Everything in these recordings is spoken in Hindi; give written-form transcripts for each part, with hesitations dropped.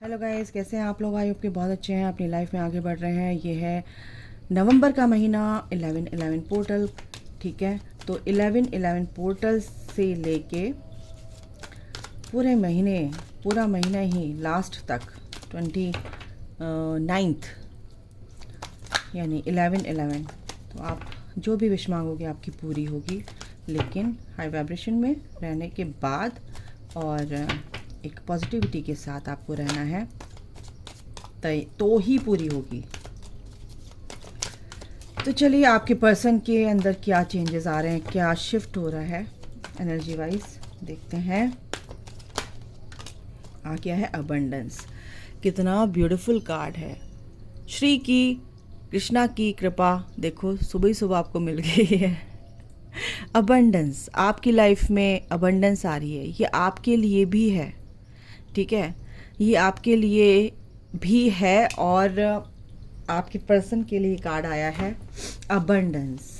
हेलो गाइस, कैसे हैं आप लोग? आई होप के बहुत अच्छे हैं, अपनी लाइफ में आगे बढ़ रहे हैं। ये है नवंबर का महीना 11/11 पोर्टल। ठीक है, तो 11/11 पोर्टल से लेके पूरा महीना ही लास्ट तक 29th यानी 11/11, तो आप जो भी विश मांगोगे आपकी पूरी होगी, लेकिन हाई वाइब्रेशन में रहने के बाद और एक पॉजिटिविटी के साथ आपको रहना है, तो ही पूरी होगी। तो चलिए, आपके पर्सन के अंदर क्या चेंजेस आ रहे हैं, क्या शिफ्ट हो रहा है एनर्जी वाइज, देखते हैं। आ गया है अबंडेंस। कितना ब्यूटीफुल कार्ड है। श्री की, कृष्णा की कृपा देखो सुबह ही सुबह आपको मिल गई है। अबंडेंस, आपकी लाइफ में अबंडेंस आ रही है, ये आपके लिए भी है। ठीक है, ये आपके लिए भी है और आपके पर्सन के लिए कार्ड आया है अबंडेंस।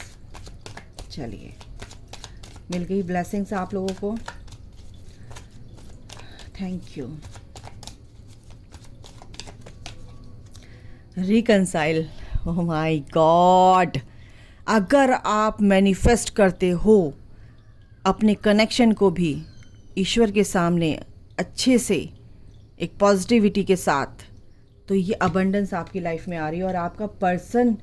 चलिए, मिल गई ब्लेसिंग्स आप लोगों को, thank you. Reconcile, oh my God, अगर आप मैनिफेस्ट करते हो अपने कनेक्शन को भी ईश्वर के सामने अच्छे से एक पॉजिटिविटी के साथ, तो ये अबंडेंस आपकी लाइफ में आ रही है। और आपका पर्सन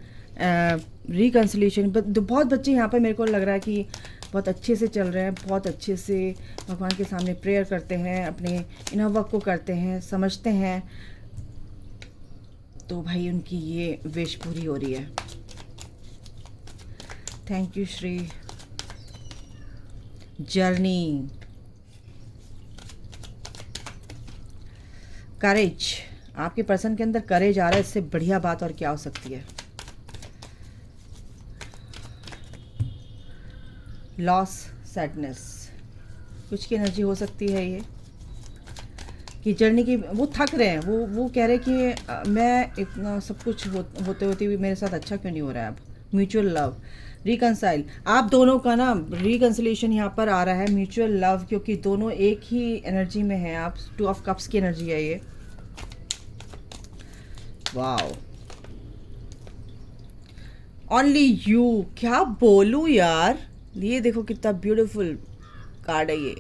रिकन्सिलेशन, बहुत बच्चे यहाँ पर मेरे को लग रहा है कि बहुत अच्छे से चल रहे हैं, बहुत अच्छे से भगवान के सामने प्रेयर करते हैं, अपने इनर वर्क को करते हैं, समझते हैं, तो भाई उनकी ये विश पूरी हो रही है। Thank you Shri. जर्नी, करेज, आपके पर्सन के अंदर करेज आ रहा है, इससे बढ़िया बात और क्या हो सकती है। लॉस, सैडनेस, कुछ की एनर्जी हो सकती है ये कि जर्नी की वो थक रहे हैं, वो कह रहे हैं कि मैं इतना सब कुछ होते होते भी मेरे साथ अच्छा क्यों नहीं हो रहा है। अब म्यूचुअल लव, रिकंसाइल, आप दोनों का ना रिकंसिलेशन यहाँ पर आ रहा है, म्यूचुअल लव, क्योंकि दोनों एक ही एनर्जी में हैं आप। 2 ऑफ कप्स की एनर्जी है ये। वाओ, ओनली यू, क्या बोलूँ यार, ये देखो कितना ब्यूटीफुल कार्ड है ये।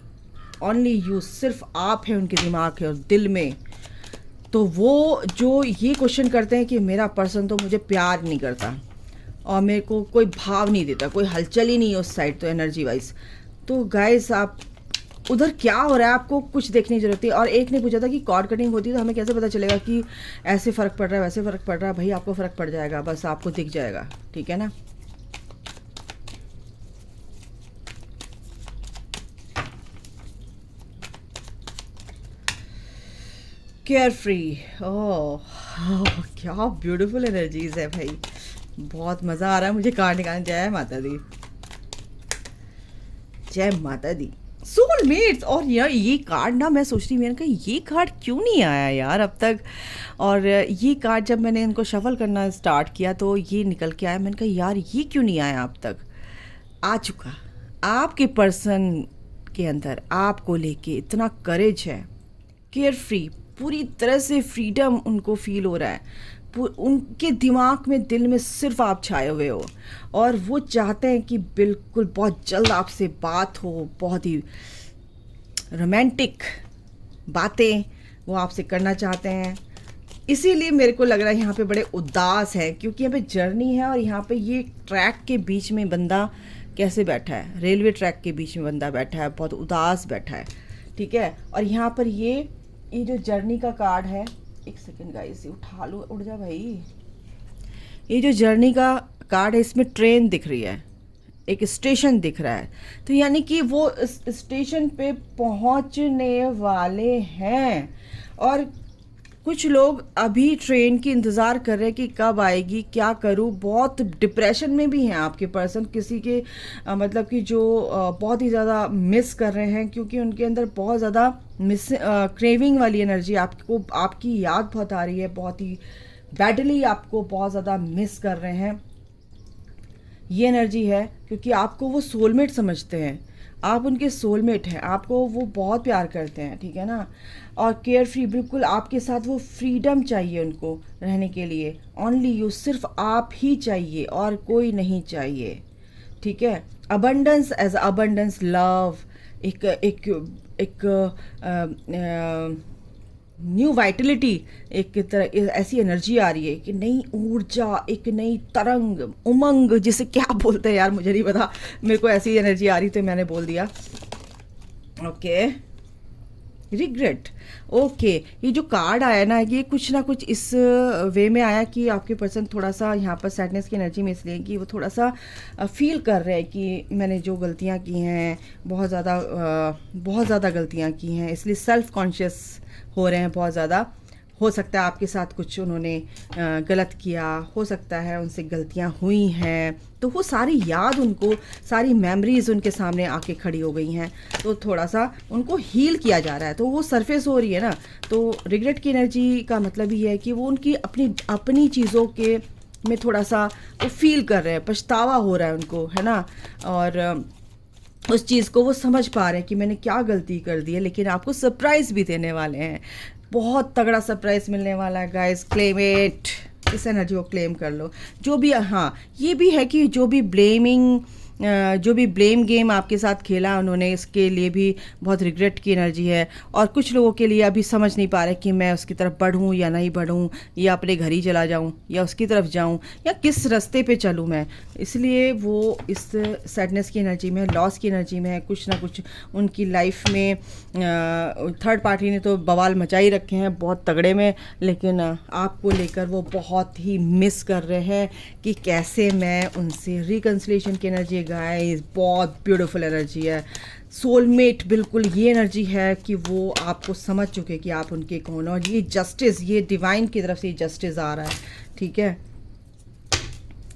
ओनली यू, सिर्फ आप हैं उनके दिमाग के और दिल में। तो वो जो ये क्वेश्चन करते हैं कि मेरा पर्सन तो मुझे प्यार नहीं करता और मेरे को कोई भाव नहीं देता, कोई हलचल ही नहीं है उस साइड, तो एनर्जी वाइज तो गाइस आप उधर क्या हो रहा है आपको कुछ देखने की जरूरत है। और एक ने पूछा था कि कॉर्ड कटिंग होती है तो हमें कैसे पता चलेगा कि ऐसे फ़र्क पड़ रहा है वैसे फ़र्क पड़ रहा है। भाई आपको फ़र्क पड़ जाएगा, बस आपको दिख जाएगा, ठीक है ना। केयर फ्री, ओह क्या ब्यूटीफुल एनर्जीज है भाई, बहुत मज़ा आ रहा है मुझे कार्ड निकालने। जय माता दी, जय माता दी। सोलमेट्स, और यार ये कार्ड ना मैं सोच रही, मैंने कहा ये कार्ड क्यों नहीं आया यार अब तक। और ये कार्ड जब मैंने इनको शफल करना स्टार्ट किया तो ये निकल के आया। मैंने कहा यार ये क्यों नहीं आया अब तक। आ चुका। आपके पर्सन के अंदर आपको लेके इतना करेज है, केयर फ्री, पूरी तरह से फ्रीडम उनको फील हो रहा है। उनके दिमाग में, दिल में सिर्फ आप छाए हुए हो और वो चाहते हैं कि बिल्कुल बहुत जल्द आपसे बात हो, बहुत ही रोमांटिक बातें वो आपसे करना चाहते हैं। इसीलिए मेरे को लग रहा है यहाँ पे बड़े उदास हैं, क्योंकि यहाँ पे जर्नी है और यहाँ पे ये ट्रैक के बीच में बंदा कैसे बैठा है, रेलवे ट्रैक के बीच में बंदा बैठा है, बहुत उदास बैठा है, ठीक है। और यहाँ पर ये जो जर्नी का कार्ड है, एक सेकेंड गाइस, उठा लो, उड़ जा भाई। ये जो जर्नी का कार्ड है, इसमें ट्रेन दिख रही है, एक स्टेशन दिख रहा है, तो यानी कि वो इस स्टेशन पे पहुंचने वाले हैं। और कुछ लोग अभी ट्रेन की इंतज़ार कर रहे हैं कि कब आएगी, क्या करूं। बहुत डिप्रेशन में भी हैं आपके पर्सन, किसी के मतलब कि जो बहुत ही ज़्यादा मिस कर रहे हैं, क्योंकि उनके अंदर बहुत ज़्यादा मिस क्रेविंग वाली एनर्जी, आपको आपकी याद बहुत आ रही है, बहुत ही बैडली आपको बहुत ज़्यादा मिस कर रहे हैं। ये एनर्जी है क्योंकि आपको वो सोलमेट समझते हैं, आप उनके सोलमेट हैं, आपको वो बहुत प्यार करते हैं, ठीक है ना। और केयर फ्री, बिल्कुल आपके साथ वो फ्रीडम चाहिए उनको रहने के लिए। ओनली यू, सिर्फ आप ही चाहिए और कोई नहीं चाहिए, ठीक है। अबंडेंस, एज अबंडेंस लव, एक एक एक न्यू वाइटलिटी, एक तरह ऐसी एनर्जी आ रही है कि नई ऊर्जा, एक नई तरंग, उमंग, जिसे क्या बोलते हैं यार मुझे नहीं पता, मेरे को ऐसी एनर्जी आ रही तो मैंने बोल दिया। Okay, regret. ओके, ये जो कार्ड आया ना, ये कुछ ना कुछ इस वे में आया कि आपके पर्सन थोड़ा सा यहाँ पर सैडनेस की एनर्जी में, इसलिए कि वो थोड़ा सा फील कर रहे हैं कि मैंने जो गलतियाँ की हैं, बहुत ज़्यादा गलतियाँ की हैं, इसलिए सेल्फ कॉन्शियस हो रहे हैं बहुत ज़्यादा। हो सकता है आपके साथ कुछ उन्होंने गलत किया, हो सकता है उनसे गलतियां हुई हैं, तो वो सारी याद उनको, सारी मेमोरीज उनके सामने आके खड़ी हो गई हैं, तो थोड़ा सा उनको हील किया जा रहा है, तो वो सरफेस हो रही है ना। तो रिग्रेट की एनर्जी का मतलब ये है कि वो उनकी अपनी अपनी चीज़ों के में थोड़ा सा वो फील कर रहे हैं, पछतावा हो रहा है उनको, है ना। और उस चीज़ को वो समझ पा रहे हैं कि मैंने क्या गलती कर दी है, लेकिन आपको सरप्राइज़ भी देने वाले हैं, बहुत तगड़ा सरप्राइज़ मिलने वाला है गाइस। क्लेम इट, इस एनर्जी को क्लेम कर लो। जो भी, हाँ ये भी है कि जो भी ब्लेम गेम आपके साथ खेला उन्होंने, इसके लिए भी बहुत रिग्रेट की एनर्जी है। और कुछ लोगों के लिए अभी समझ नहीं पा रहे कि मैं उसकी तरफ बढ़ूँ या नहीं बढ़ूँ, या अपने घर ही चला जाऊँ या उसकी तरफ जाऊँ, या किस रास्ते पे चलूँ मैं। इसलिए वो इस सैडनेस की एनर्जी में, लॉस की एनर्जी में है। कुछ ना कुछ उनकी लाइफ में थर्ड पार्टी ने तो बवाल मचाई रखे हैं बहुत तगड़े में, लेकिन आपको लेकर वो बहुत ही मिस कर रहे हैं कि कैसे मैं उनसे रिकन्सिलेशन की एनर्जी। गाइस बहुत ब्यूटीफुल एनर्जी है, सोलमेट, बिल्कुल ये एनर्जी है कि वो आपको समझ चुके कि आप उनके कौन, और ये जस्टिस, ये डिवाइन की तरफ से जस्टिस आ रहा है, ठीक है।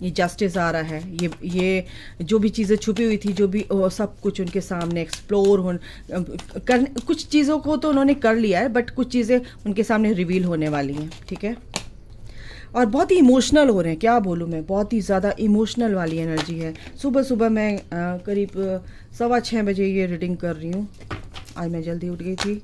ये जस्टिस आ रहा है, ये जो भी चीज़ें छुपी हुई थी, जो भी सब कुछ उनके सामने एक्सप्लोर करने, कुछ चीज़ों को तो उन्होंने कर लिया है, बट कुछ चीज़ें उनके सामने रिवील होने वाली हैं, ठीक है। और बहुत ही इमोशनल हो रहे हैं, क्या बोलूँ मैं, बहुत ही ज़्यादा इमोशनल वाली एनर्जी है। सुबह सुबह मैं करीब 6:15 ये रीडिंग कर रही हूँ। आज मैं जल्दी उठ गई थी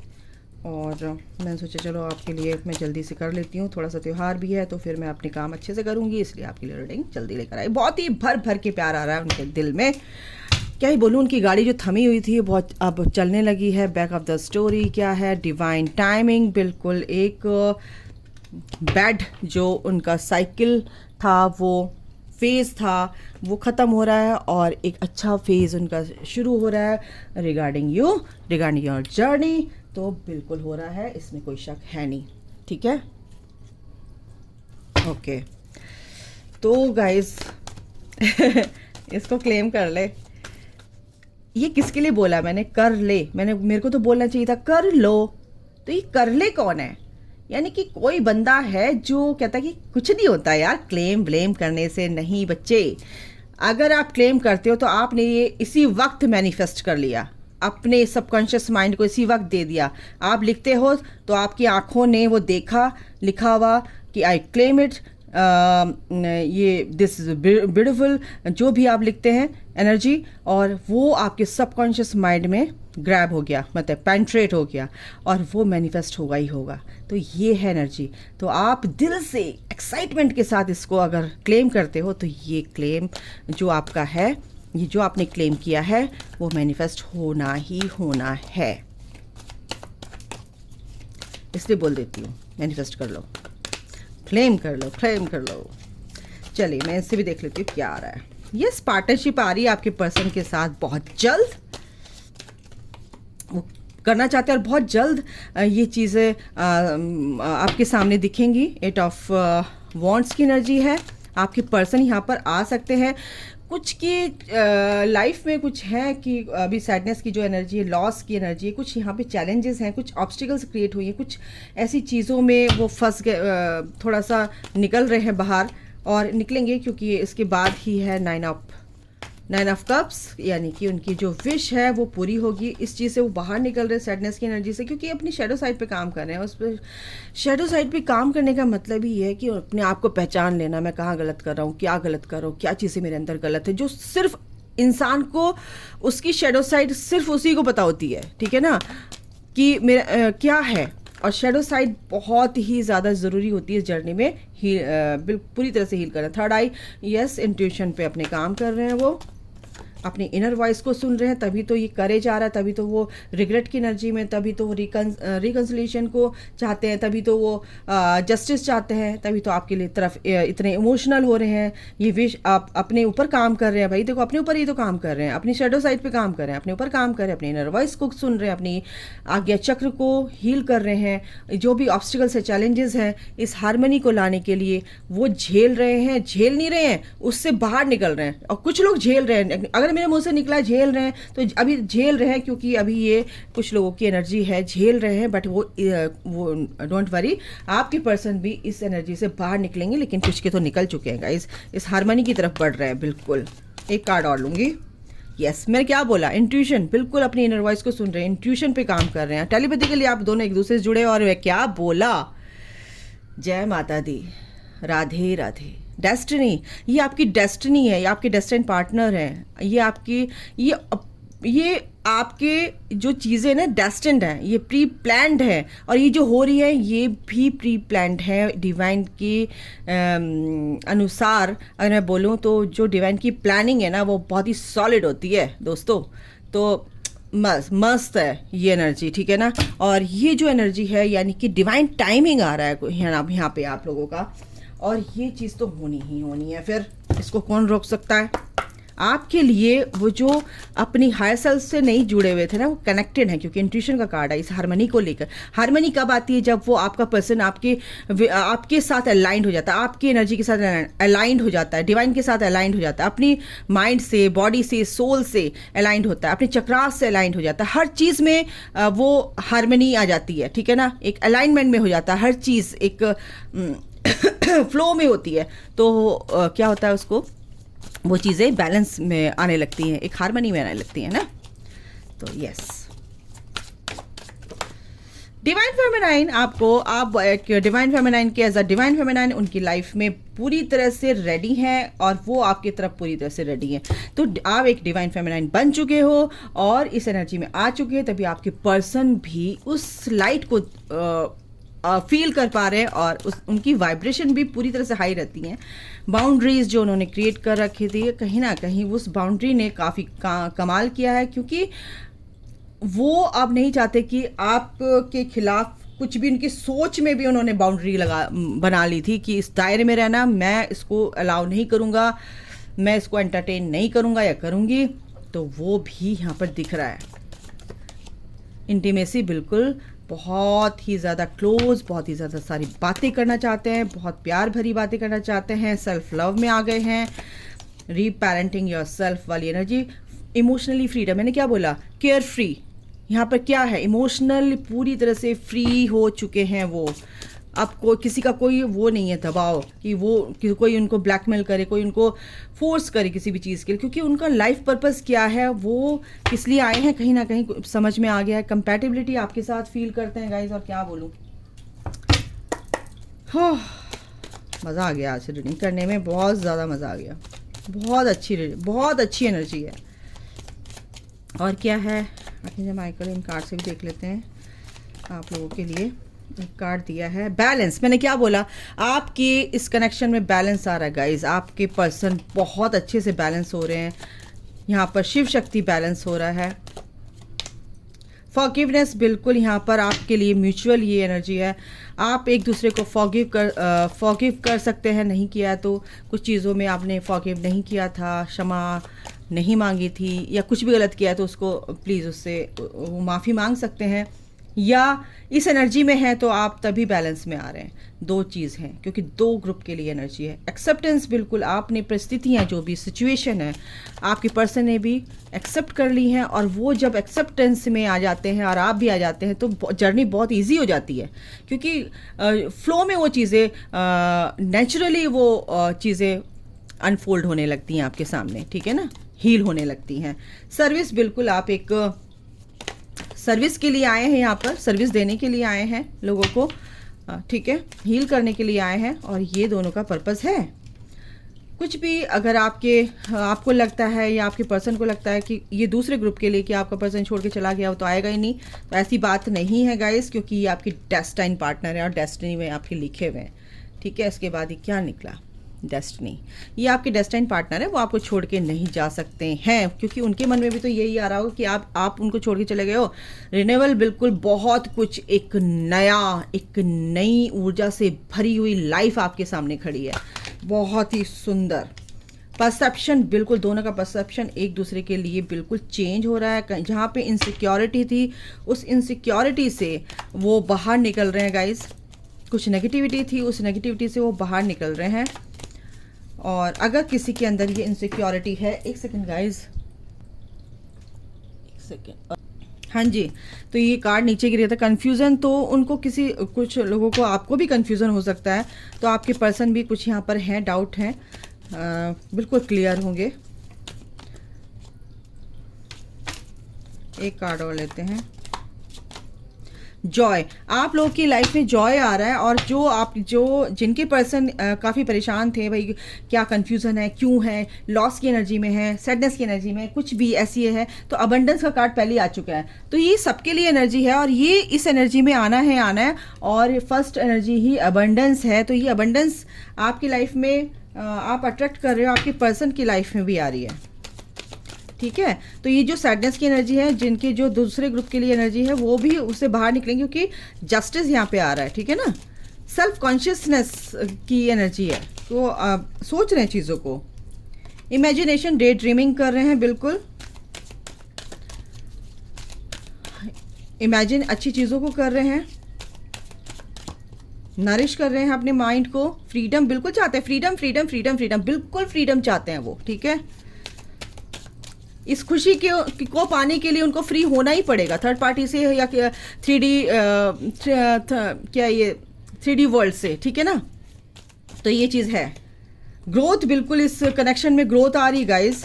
और मैंने सोचा चलो आपके लिए मैं जल्दी से कर लेती हूँ, थोड़ा सा त्यौहार भी है तो फिर मैं अपने काम अच्छे से करूँगी, इसलिए आपके लिए रीडिंग जल्दी लेकर आई। बहुत ही भर भर के प्यार आ रहा है उनके दिल में, क्या ही बोलूँ। उनकी गाड़ी जो थमी हुई थी बहुत अब चलने लगी है। बैक ऑफ द स्टोरी क्या है, डिवाइन टाइमिंग, बिल्कुल एक बैड जो उनका साइकिल था, वो फेज़ था, वो ख़त्म हो रहा है और एक अच्छा फेज़ उनका शुरू हो रहा है regarding you, regarding your journey. तो बिल्कुल हो रहा है, इसमें कोई शक है नहीं, ठीक है। ओके, तो गाइस इसको क्लेम कर ले। ये किसके लिए बोला मैंने, कर ले, मेरे को तो बोलना चाहिए था कर लो। तो ये कर ले कौन है, यानी कि कोई बंदा है जो कहता है कि कुछ नहीं होता यार, क्लेम ब्लेम करने से नहीं बच्चे। अगर आप क्लेम करते हो तो आपने ये इसी वक्त मैनिफेस्ट कर लिया, अपने सबकॉन्शियस माइंड को इसी वक्त दे दिया। आप लिखते हो तो आपकी आंखों ने वो देखा, लिखा हुआ कि आई क्लेम इट, ये दिस इज़ ब्यूटीफुल, जो भी आप लिखते हैं एनर्जी, और वो आपके सबकॉन्शियस माइंड में ग्रैब हो गया, मतलब पेंट्रेट हो गया, और वो मैनिफेस्ट होगा ही होगा। तो ये है एनर्जी। तो आप दिल से एक्साइटमेंट के साथ इसको अगर क्लेम करते हो तो ये क्लेम जो आपका है, ये जो आपने क्लेम किया है, वो मैनिफेस्ट होना ही होना है। इसलिए बोल देती हूँ मैनिफेस्ट कर लो, क्लेम कर लो, क्लेम कर लो। चलिए मैं इससे भी देख लेती हूँ क्या आ रहा है। यस, पार्टनरशिप आ रही है आपके पर्सन के साथ, बहुत जल्द वो करना चाहते हैं और बहुत जल्द ये चीज़ें आपके सामने दिखेंगी। 8 ऑफ वॉन्ड्स की एनर्जी है, आपके पर्सन यहाँ पर आ सकते हैं। कुछ की लाइफ में कुछ है कि अभी सैडनेस की जो एनर्जी है, लॉस की एनर्जी है, कुछ यहाँ पे चैलेंजेस हैं, कुछ ऑब्स्टिकल्स क्रिएट हुई हैं, कुछ ऐसी चीज़ों में वो फंस गए, थोड़ा सा निकल रहे हैं बाहर, और निकलेंगे क्योंकि इसके बाद ही है 9 ऑफ कप्स, यानी कि उनकी जो विश है वो पूरी होगी। इस चीज़ से वो बाहर निकल रहे हैं सैडनेस की एनर्जी से, क्योंकि अपनी शेडो साइड पे काम कर रहे हैं। उस पर शेडो साइड पे काम करने का मतलब ही है कि अपने आप को पहचान लेना, मैं कहाँ गलत कर रहा हूँ, क्या गलत कर रहा हूँ, क्या चीज़ें मेरे अंदर गलत है, जो सिर्फ इंसान को उसकी शेडो साइड सिर्फ उसी को पता होती है, ठीक है ना, कि मेरा क्या है। और शेडो साइड बहुत ही ज़्यादा ज़रूरी होती है इस जर्नी में पूरी तरह से हील करना। थर्ड आई, यस, इंट्यूशन पे अपने काम कर रहे हैं, वो अपनी इनर वॉइस को सुन रहे हैं, तभी तो ये करेज आ रहा है, तभी तो वो रिग्रेट की एनर्जी में, तभी तो वो रिकन्सिलेशन को चाहते हैं, तभी तो वो जस्टिस चाहते हैं, तभी तो आपके लिए तरफ इतने इमोशनल हो रहे हैं। ये विश आप अपने ऊपर काम कर रहे हैं भाई, देखो अपने ऊपर ही तो काम कर रहे हैं, अपनी शेडो साइड पे काम कर रहे हैं, अपने ऊपर काम कर रहे हैं, अपनी इनर वॉइस को सुन रहे हैं, अपनी आज्ञा चक्र को हील कर रहे हैं। जो भी ऑब्स्टिकल्स है, चैलेंजेस हैं, इस हारमोनी को लाने के लिए वो झेल रहे हैं, झेल नहीं रहे हैं, उससे बाहर निकल रहे हैं। और कुछ लोग झेल रहे हैं, अगर मेरे मुंह से निकला झेल रहे हैं, तो अभी झेल रहे हैं, क्योंकि अभी ये कुछ लोगों की एनर्जी है, झेल रहे हैं, बट वो डोंट वरी, आपके पर्सन भी इस एनर्जी से बाहर निकलेंगे, लेकिन कुछ के तो निकल चुके हैं गाइस, इस हारमोनी की तरफ बढ़ रहे हैं। बिल्कुल, एक कार्ड और लूंगी। यस, मैंने क्या बोला, इंट्यूशन, बिल्कुल अपनी इनर वॉइस को सुन रहे हैं, इंट्यूशन पे काम कर रहे हैं, टेलीपैथिकली आप दोनों एक दूसरे से जुड़े। और मैं क्या बोला, जय माता दी, राधे राधे। डेस्टिनी, ये आपकी डेस्टिनी है, ये आपके डेस्टिनी पार्टनर हैं, ये आपकी ये आपके जो चीज़ें ना डेस्टिन्ड हैं, ये प्री प्लान्ड है। और ये जो हो रही है ये भी प्री प्लान्ड है डिवाइन के अनुसार। अगर मैं बोलूँ तो जो डिवाइन की प्लानिंग है ना, वो बहुत ही सॉलिड होती है दोस्तों। तो मस्त है ये एनर्जी, ठीक है ना। और ये जो एनर्जी है, यानी कि डिवाइन टाइमिंग आ रहा है यहाँ पे आप लोगों का, और ये चीज़ तो होनी ही होनी है। फिर इसको कौन रोक सकता है? आपके लिए वो जो अपनी हायर सेल्फ से नहीं जुड़े हुए थे ना, वो कनेक्टेड हैं, क्योंकि इंट्यूशन का कार्ड है इस हारमोनी को लेकर। हारमोनी कब आती है? जब वो आपका पर्सन आपके साथ अलाइंड हो जाता है, आपकी एनर्जी के साथ अलाइंड हो जाता है, डिवाइन के साथ अलाइंड हो जाता है, अपनी माइंड से, बॉडी से, सोल से अलाइंड होता है, अपने चक्रास से अलाइंड हो जाता है। हर चीज़ में वो हारमोनी आ जाती है, ठीक है ना। एक अलाइनमेंट में हो जाता है, हर चीज़ एक फ्लो में होती है। तो क्या होता है, उसको वो चीज़ें बैलेंस में आने लगती हैं, एक हारमोनी में आने लगती हैं ना। तो यस, डिवाइन फेमिनाइन आपको, आप एक डिवाइन फेमिनाइन के एज अ डिवाइन फेमिनाइन उनकी लाइफ में पूरी तरह से रेडी हैं, और वो आपकी तरफ पूरी तरह से रेडी हैं। तो आप एक डिवाइन फेमिनाइन बन चुके हो और इस एनर्जी में आ चुके हैं, तभी आपके पर्सन भी उस लाइट को फील कर पा रहे हैं, और उनकी वाइब्रेशन भी पूरी तरह से हाई रहती हैं। बाउंड्रीज जो उन्होंने क्रिएट कर रखी थी, कहीं ना कहीं उस बाउंड्री ने काफ़ी कमाल किया है, क्योंकि वो अब नहीं चाहते कि आपके खिलाफ कुछ भी, उनकी सोच में भी उन्होंने बाउंड्री बना ली थी कि इस दायरे में रहना, मैं इसको अलाउ नहीं करूँगा, मैं इसको एंटरटेन नहीं करूँगा या करूँगी। तो वो भी यहाँ पर दिख रहा है। इंटीमेसी बिल्कुल, बहुत ही ज़्यादा क्लोज, बहुत ही ज़्यादा सारी बातें करना चाहते हैं, बहुत प्यार भरी बातें करना चाहते हैं, सेल्फ लव में आ गए हैं, रीपेरेंटिंग योर सेल्फ वाली एनर्जी। इमोशनली फ्रीडम, मैंने क्या बोला, केयर फ्री। यहाँ पर क्या है, इमोशनल पूरी तरह से फ्री हो चुके हैं वो। अब किसी का कोई वो नहीं है दबाव कि कोई उनको ब्लैकमेल करे, कोई उनको फोर्स करे किसी भी चीज़ के लिए, क्योंकि उनका लाइफ पर्पस क्या है, वो किस लिए आए हैं, कहीं ना कहीं समझ में आ गया है। कंपैटिबिलिटी आपके साथ फील करते हैं गाइज, और क्या बोलूँ, हाँ, मज़ा आ गया आज रीडिंग करने में, बहुत ज़्यादा मज़ा आ गया। बहुत अच्छी रीडिंग, बहुत अच्छी एनर्जी है। और क्या है, आखिर माइकल इन कार्ड से भी देख लेते हैं आप लोगों के लिए। एक कार्ड दिया है बैलेंस। मैंने क्या बोला, आपके इस कनेक्शन में बैलेंस आ रहा है गाइज, आपके पर्सन बहुत अच्छे से बैलेंस हो रहे हैं। यहाँ पर शिव शक्ति बैलेंस हो रहा है। फॉरगिवनेस, बिल्कुल यहाँ पर आपके लिए म्यूचुअल ये एनर्जी है। आप एक दूसरे को फॉरगिव कर सकते हैं, नहीं किया तो कुछ चीज़ों में आपने फॉरगिव नहीं किया था, क्षमा नहीं मांगी थी, या कुछ भी गलत किया तो उसको प्लीज़ उससे वो माफ़ी मांग सकते हैं। या इस एनर्जी में है तो आप तभी बैलेंस में आ रहे हैं। दो चीज़ हैं, क्योंकि दो ग्रुप के लिए एनर्जी है। एक्सेप्टेंस, बिल्कुल आपने परिस्थितियाँ, जो भी सिचुएशन है, आपके पर्सन ने भी एक्सेप्ट कर ली हैं, और वो जब एक्सेप्टेंस में आ जाते हैं और आप भी आ जाते हैं, तो जर्नी बहुत ईजी हो जाती है, क्योंकि फ्लो में वो चीज़ें नेचुरली वो चीज़ें अनफोल्ड होने लगती हैं आपके सामने, ठीक है ना, हील होने लगती हैं। सर्विस, बिल्कुल आप एक सर्विस के लिए आए हैं, यहाँ पर सर्विस देने के लिए आए हैं लोगों को, ठीक है, हील करने के लिए आए हैं, और ये दोनों का पर्पस है। कुछ भी अगर आपको लगता है या आपके पर्सन को लगता है कि ये दूसरे ग्रुप के लिए कि आपका पर्सन छोड़ के चला गया, वो तो आएगा ही नहीं, तो ऐसी बात नहीं है गाइस, क्योंकि ये आपकी डेस्टाइन पार्टनर है और डेस्टिनी में आपके लिखे हुए हैं। ठीक है, इसके बाद ये क्या निकला, डेस्टिनी, ये आपके डेस्टाइन पार्टनर है, वो आपको छोड़ के नहीं जा सकते हैं, क्योंकि उनके मन में भी तो यही आ रहा होगा कि आप उनको छोड़ के चले गए हो। रिन्यूअल बिल्कुल, बहुत कुछ, एक नई ऊर्जा से भरी हुई लाइफ आपके सामने खड़ी है, बहुत ही सुंदर। परसेप्शन बिल्कुल, दोनों का परसेप्शन एक दूसरे के लिए बिल्कुल चेंज हो रहा है। जहाँ पे इनसिक्योरिटी थी, उस इनसिक्योरिटी से वो बाहर निकल रहे हैं गाइज। कुछ नेगेटिविटी थी, उस नेगेटिविटी से वो बाहर निकल रहे हैं। और अगर किसी के अंदर ये इनसिक्योरिटी है, एक सेकेंड गाइज, एक सेकेंड, हाँ जी, तो ये कार्ड नीचे गिर था, कन्फ्यूज़न। तो उनको कुछ लोगों को, आपको भी कन्फ्यूज़न हो सकता है, तो आपके पर्सन भी कुछ यहाँ पर हैं, डाउट हैं, बिल्कुल क्लियर होंगे। एक कार्ड और लेते हैं, जॉय। आप लोगों की लाइफ में जॉय आ रहा है, और जिनके पर्सन काफ़ी परेशान थे, भाई क्या कन्फ्यूज़न है, क्यों है, लॉस की एनर्जी में है, सैडनेस की एनर्जी में, कुछ भी ऐसी है, तो अबंडेंस का कार्ड पहले आ चुका है। तो ये सबके लिए एनर्जी है, और ये इस एनर्जी में आना है, और फर्स्ट एनर्जी ही अबंडेंस है। तो ये अबंडेंस आपकी लाइफ में आप अट्रैक्ट कर रहे हो, आपके पर्सन की लाइफ में भी आ रही है। ठीक है, तो ये जो सैडनेस की एनर्जी है, जिनके जो दूसरे ग्रुप के लिए एनर्जी है, वो भी उससे बाहर निकलेंगे, क्योंकि जस्टिस यहाँ पे आ रहा है। ठीक है ना, सेल्फ कॉन्शियसनेस की एनर्जी है, तो आप सोच रहे हैं चीज़ों को, इमेजिनेशन, डे ड्रीमिंग कर रहे हैं, बिल्कुल इमेजिन अच्छी चीज़ों को कर रहे हैं, नरिश कर रहे हैं अपने माइंड को। फ्रीडम बिल्कुल चाहते हैं, फ्रीडम फ्रीडम फ्रीडम फ्रीडम, बिल्कुल फ्रीडम चाहते हैं वो। ठीक है, इस खुशी को पाने के लिए उनको फ्री होना ही पड़ेगा थर्ड पार्टी से, या 3D क्या ये 3D वर्ल्ड से। ठीक है ना, तो ये चीज़ है। ग्रोथ, बिल्कुल इस कनेक्शन में ग्रोथ आ रही गाइस,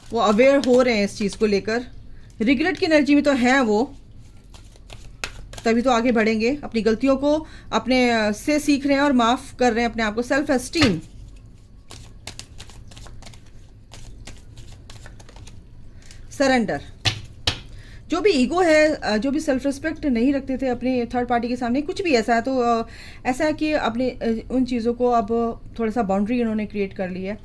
वो अवेयर हो रहे हैं इस चीज़ को लेकर। रिग्रेट की एनर्जी में तो है वो, तभी तो आगे बढ़ेंगे, अपनी गलतियों को अपने से सीख रहे हैं और माफ़ कर रहे हैं अपने आप को। सेल्फ एस्टीम, सरेंडर, जो भी ईगो है, जो भी सेल्फ रिस्पेक्ट नहीं रखते थे अपने थर्ड पार्टी के सामने, कुछ भी ऐसा है, तो ऐसा है कि अपने उन चीज़ों को अब थोड़ा सा बाउंड्री उन्होंने क्रिएट कर ली है,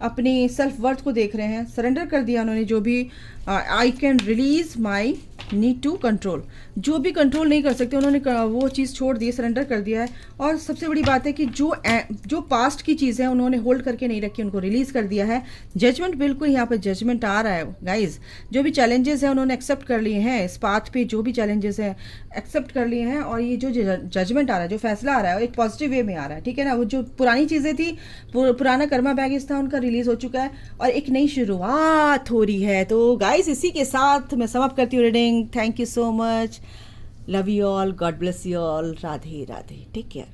अपनी सेल्फ वर्थ को देख रहे हैं, सरेंडर कर दिया उन्होंने। जो भी I can release my need to control, जो भी कंट्रोल नहीं कर सकते उन्होंने वो चीज़ छोड़ दी, सरेंडर कर दिया है। और सबसे बड़ी बात है कि जो पास्ट की चीज़ है उन्होंने होल्ड करके नहीं रखी, उनको रिलीज़ कर दिया है। जजमेंट, बिल्कुल यहाँ पर जजमेंट आ रहा है गाइज। जो भी चैलेंजेस हैं उन्होंने एक्सेप्ट कर लिए हैं, इस पाथ पे जो भी चैलेंजेस हैं एक्सेप्ट कर लिए हैं, और ये जो जजमेंट आ रहा है, जो फैसला आ रहा है, एक पॉजिटिव वे में आ रहा है। ठीक है ना, वो जो पुरानी चीज़ें थी, पुराना कर्मा बैगेज था, उनका रिलीज़ हो चुका है और एक नई शुरुआत हो रही है। तो गाइज इसी के साथ मैं समाप्त करती हूँ reading. Thank you so much, love you all, God bless you all, Radhe Radhe, take care.